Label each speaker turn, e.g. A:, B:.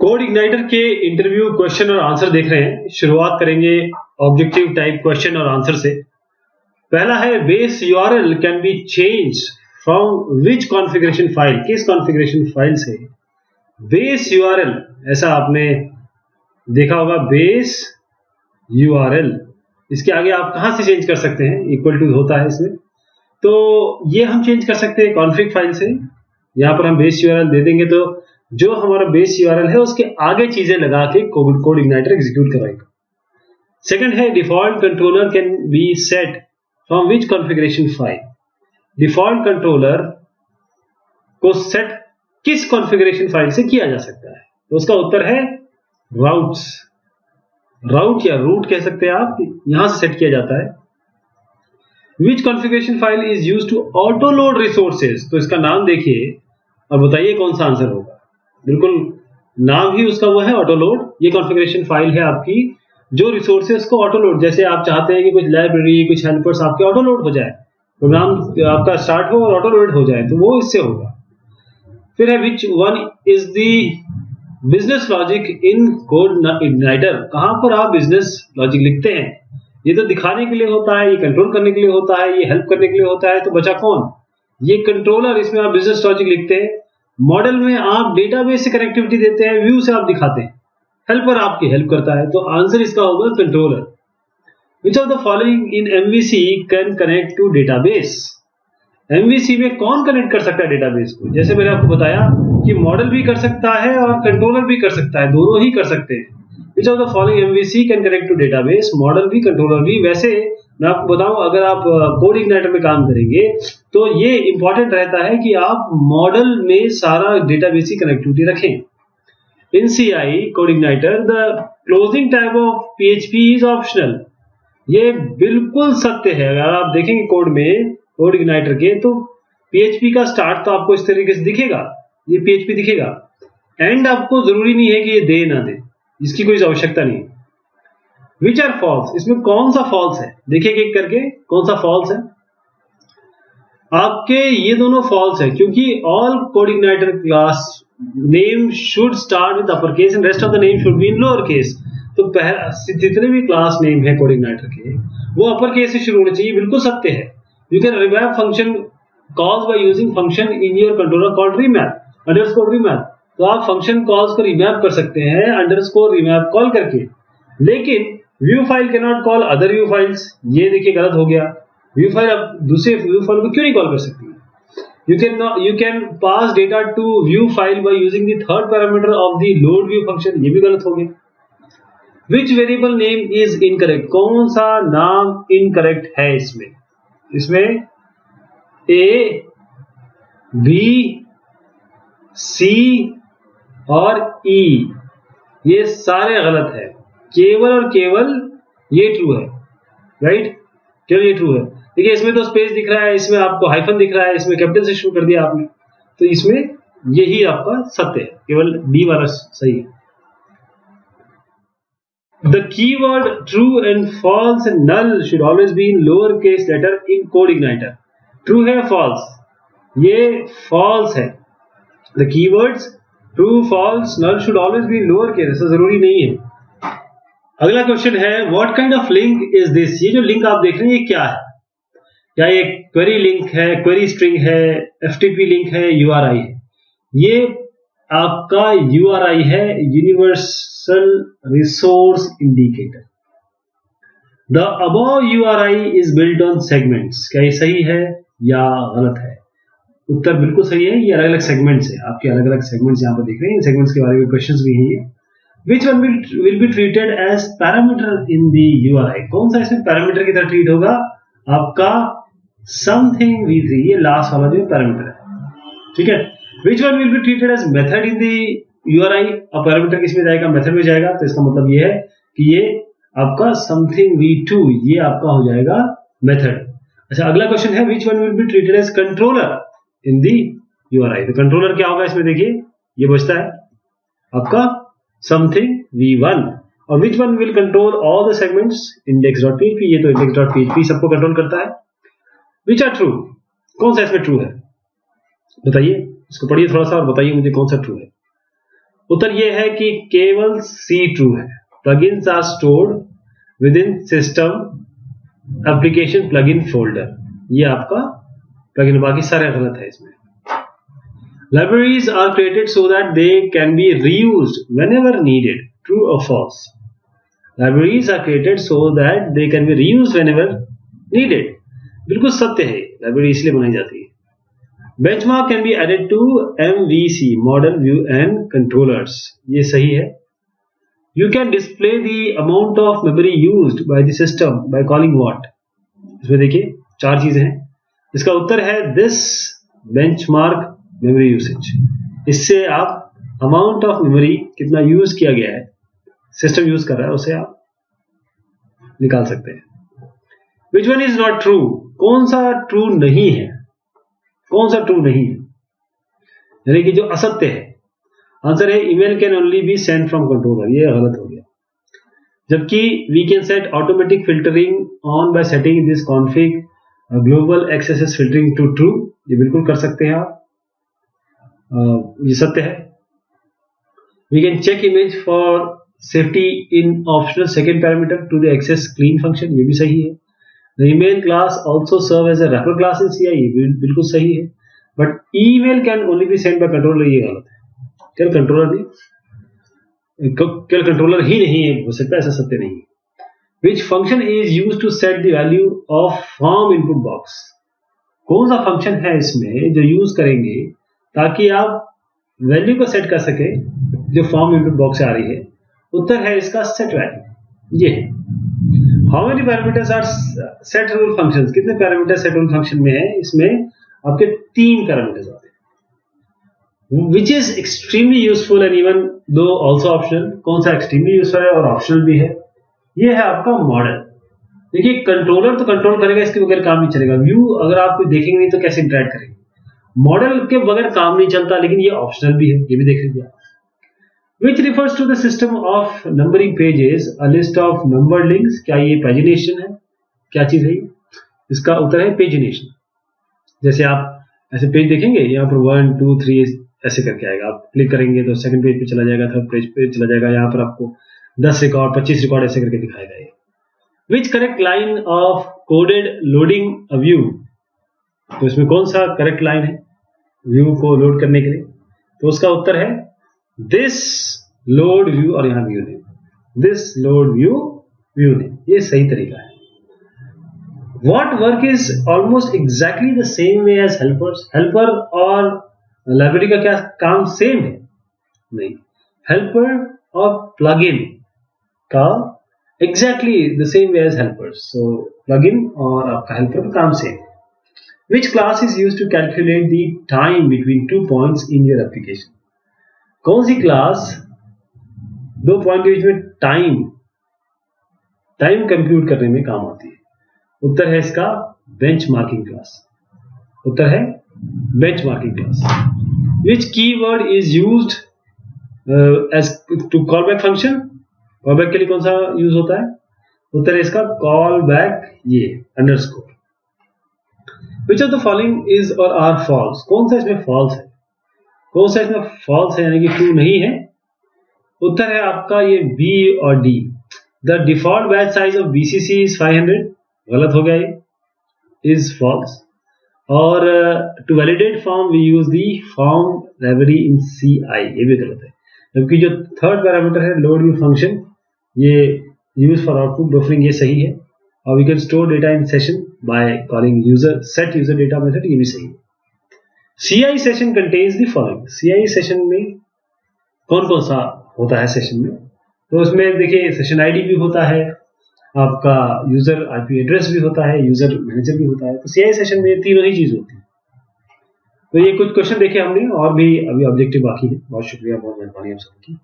A: Code igniter के interview question और answer देख रहे हैं। शुरुआत करेंगे ऑब्जेक्टिव टाइप क्वेश्चन और आंसर से। पहला है base URL can be change from which configuration file, किस कॉन्फ़िगरेशन फाइल से बेस यूआरएल, ऐसा आपने देखा होगा बेस यूआरएल, इसके आगे आप कहां से चेंज कर सकते हैं, इक्वल टू होता है इसमें, तो ये हम चेंज कर सकते हैं कॉन्फ़िग फाइल से। यहां पर हम बेस यूआरएल दे देंगे तो जो हमारा बेस यूआरएल है उसके आगे चीजें लगा के कोड इग्नाइटर एग्जीक्यूट कराएगा। सेकंड है default controller can be set from which configuration file, default controller को सेट किस कॉन्फ़िगरेशन फाइल से किया जा सकता है, तो उसका उत्तर है राउट्स, राउट या रूट कह सकते हैं आप, यहां से सेट किया जाता है। Which configuration file is used to auto load resources, तो इसका नाम देखिए और बताइए कौन सा आंसर होगा। बिल्कुल नाम ही उसका वो है ऑटो लोड। ये कॉन्फ़िगरेशन फाइल है आपकी जो रिसोर्सेज को ऑटो लोड, जैसे आप चाहते हैं कि कुछ लाइब्रेरी कुछ हेल्पर्स आपके ऑटो लोड हो जाए, प्रोग्राम आपका स्टार्ट हो और ऑटो लोड हो जाए, तो वो इससे होगा। फिर है which one is the business logic in code igniter, कहां पर आप बिजनेस लॉजिक लिखते हैं, ये तो दिखाने के लिए होता है, ये कंट्रोल करने के लिए होता है, ये हेल्प करने के लिए होता है, तो बचा कौन, ये कंट्रोलर, इसमें आप बिजनेस लॉजिक लिखते हैं। मॉडल में आप डेटाबेस से कनेक्टिविटी देते हैं, व्यू से आप दिखाते हैं, हेल्पर आपकी हेल्प करता है, तो आंसर इसका होगा controller. Which of the following in MVC can connect to database, MVC में कौन कनेक्ट कर सकता है डेटाबेस को, जैसे मैंने आपको बताया कि मॉडल भी कर सकता है और कंट्रोलर भी कर सकता है, दोनों ही कर सकते हैं। Which of the following MVC can connect to database, model भी कंट्रोलर भी। वैसे मैं आपको बताऊं, अगर आप कोड इग्नाइटर में काम करेंगे तो ये इंपॉर्टेंट रहता है कि आप मॉडल में सारा डेटाबेस की कनेक्टिविटी रखें। In CI CodeIgniter the closing tag of PHP is optional, ये बिल्कुल सत्य है। अगर आप देखेंगे कोड में कोड इग्नाइटर के, तो पीएचपी का स्टार्ट तो आपको इस तरीके से दिखेगा, ये पीएचपी दिखेगा, एंड आपको जरूरी नहीं है कि ये दे ना दे, इसकी कोई आवश्यकता नहीं। विच आर फॉल्स, इसमें कौन सा फॉल्स है, देखिए एक करके कौन सा फॉल्स है। आपके ये दोनों फॉल्स है, क्योंकि all code igniter class name should start with upper case and rest of the name should be in lower case. तो जितने भी क्लास नेम है कोड इग्नाइटर के वो अपर केस से शुरू होने चाहिए, बिल्कुल सत्य है। You can remap function calls by using function in your controller called remap underscore remap, तो आप फंक्शन कॉल्स को रिमैप कर सकते हैं अंडरस्कोर रिमैप कॉल करके। लेकिन view file can not call other view files, ये देखिए गलत हो गया। व्यू फाइल आप दूसरे व्यू फाइल को क्यों नहीं कॉल कर सकती? You can pass data to view file by using the third parameter of the load view function, ये भी गलत हो गया। Which variable name is incorrect, कौन सा नाम इनकरेक्ट है इसमें, इसमें ए बी सी और ई ये सारे गलत है, केवल और केवल ये ट्रू है, राइट, केवल ये ट्रू है। देखिए इसमें तो स्पेस दिख रहा है, इसमें आपको हाइफन दिख रहा है, इसमें कैपिटल से शुरू कर दिया आपने, तो इसमें यही आपका सत्य है, केवल डी वाला सही है। The keyword true and false and null should always be in lower case letter in CodeIgniter, true है फॉल्स, ये फॉल्स है। The keywords true false null should always be in lower case, ऐसा जरूरी नहीं है। अगला question है what kind of link is this, ये जो लिंक आप देख रहे हैं ये क्या है, क्या ये क्वेरी लिंक है, क्वेरी स्ट्रिंग है, एफटीपी लिंक है, यूआरआई है? ये आपका यूआरआई है, universal resource indicator. The above URI is built on segments, क्या ये सही है या गलत है? उत्तर बिल्कुल सही है, ये अलग अलग सेगमेंट्स है, आपके अलग अलग सेगमेंट्स यहाँ पर देख रहे हैं, सेगमेंट्स के बारे में क्वेश्चंस भी हैं ये। Which one will be treated as parameter in the URI, कौन सा इसमें पैरामीटर की तरह ट्रीट होगा? आपका something v3, ये लास्ट वाला जो पैरामीटर है, ठीक है। Which one will be treated as method in the URI, अब पैरामीटर किसमें जाएगा, मेथड में जाएगा, तो इसका मतलब ये है कि ये आपका something v2 ये आपका हो जाएगा मेथड। अच्छा अगला क्वेश्चन है which one will be treated as controller in the URI, तो कंट्रोलर क्या होगा इसमें, देखिए ये बचता है आपका something v1, और which one will control all the segments, index.php, ये तो index.php सबको कंट्रोल करता है। which are true, कौन सा इसमें ट्रू है बताइए, इसको पढ़िए थोड़ा सा और बताइए मुझे कौन सा ट्रू है। उत्तर ये है कि केवल सी ट्रू है। Plugins are stored within system application plugin folder, ये आपका प्लगइन, बाकी सारे गलत है इसमें। Libraries are created so that they can be reused whenever needed, true or false? Libraries are created so that they can be reused whenever needed, बिल्कुल सत्य है, लाइब्रेरी इसलिए बनाई जाती है। Benchmark can be added to MVC, Model View and Controllers, ये सही है। You can display the amount of memory used by the system by calling what? इसमें देखिए 4 चीजें हैं, इसका उत्तर है this benchmark memory usage। इससे आप अमाउंट ऑफ मेमोरी कितना यूज किया गया है, सिस्टम यूज कर रहा है, उसे आप निकाल सकते हैं। Which one is not true? कौन सा ट्रू नहीं है, कौन सा ट्रू नहीं है, यानी कि जो असत्य है। आंसर है email can only be send from controller, ये गलत हो गया। जबकि we can set automatic filtering on by setting this config global access filtering to true, ये बिल्कुल कर सकते हैं आप, ये सत्य है। We can check image for safety in optional second parameter to the access clean function, ये भी सही है। The email class also serve as a refer class in CI, ये बिल्कुल सही है। But email can only be send by controller, ये गलत है। केवल कंट्रोलर ही नहीं है, हो सकता है, ऐसा सत्य नहीं है। Which function is use to set the value of form input box, कौन सा फंक्शन है इसमें जो यूज करेंगे ताकि आप वैल्यू को सेट कर सके जो फॉर्म इनपुट बॉक्स से आ रही है। उत्तर है इसका सेट वैल्यू, ये है। How many parameters are set rule functions, कितने पैरामीटर सेट रूल फंक्शन में है, इसमें आपके 3 पैरामीटर्स आते हैं। Which is extremely useful and even though also optional, कौन सा एक्सट्रीमली यूजफुल है और ऑप्शनल भी है, ये है आपका मॉडल। देखिए कंट्रोलर तो कंट्रोल करेगा, इसके बगैर काम नहीं चलेगा। व्यू अगर आप देखेंगे नहीं तो कैसे इंटरेक्ट करेंगे, मॉडल के बगैर काम नहीं चलता, लेकिन ये ऑप्शनल भी है, ये भी देख लीजिए। Which refers to the system of numbering pages, a list of numbered links, क्या ये pagination है, क्या चीज है ये? इसका उत्तर है pagination। जैसे आप ऐसे पेज देखेंगे, यहाँ पर 1 2 3 ऐसे करके आएगा, आप क्लिक करेंगे तो सेकंड पेज पे चला जाएगा, थर्ड पेज पे चला जाएगा, यहाँ पर आपको 10 रिकॉर्ड 25 रिकॉर्ड ऐसे करके दिखाएगा ये। Which correct line of coded loading a view, तो इसमें कौन सा करेक्ट लाइन है व्यू को लोड करने के लिए, तो उसका उत्तर है दिस लोड व्यू, और यहां व्यू ने दिस लोड व्यू ने, ये सही तरीका है। What work is almost exactly the same way as helpers, helper और लाइब्रेरी का क्या काम सेम है? नहीं, हेल्पर और प्लगइन का exactly the same way as helpers, so plugin और आपका हेल्पर का काम सेम है। Which class is used to calculate the time between 2 points in your application? कौन सी क्लास 2 पॉइंट के बीच में टाइम कंप्यूट करने में काम आती है? उत्तर है इसका बेंचमार्किंग क्लास, उत्तर है benchmarking class. Which keyword is used as to callback function? callback के लिए कौन सा यूज होता है? उत्तर है इसका callback, ये underscore. Which of the following is or are false? कौन सा इसमें false है, कौन सा इसमें false है, यानी कि true नहीं है? उत्तर है आपका ये B और D। The default batch size of BCC is 500, गलत हो गया, ये is false। और to validate form we use the form library in CI, ये भी गलत है। जबकि जो थर्ड पैरामीटर है load view function, ये use for output buffering, ये सही है। और we can store data in session by calling set user data method, ये भी सही है। CI session contains the following, CI session में कौन कौन सा होता है सेशन में? तो उसमें देखिए सेशन आईडी भी होता है, आपका यूजर IP एड्रेस भी होता है, यूजर मैनेजर भी होता है। तो CI सेशन में ये तीनों ही चीज होती है। तो ये कुछ क्वेश्चन देखे हमने, और भी अभी ऑब्जेक्टिव बाकी है। बहुत शुक्रिया, बहुत मेहरबानी आप सबकी।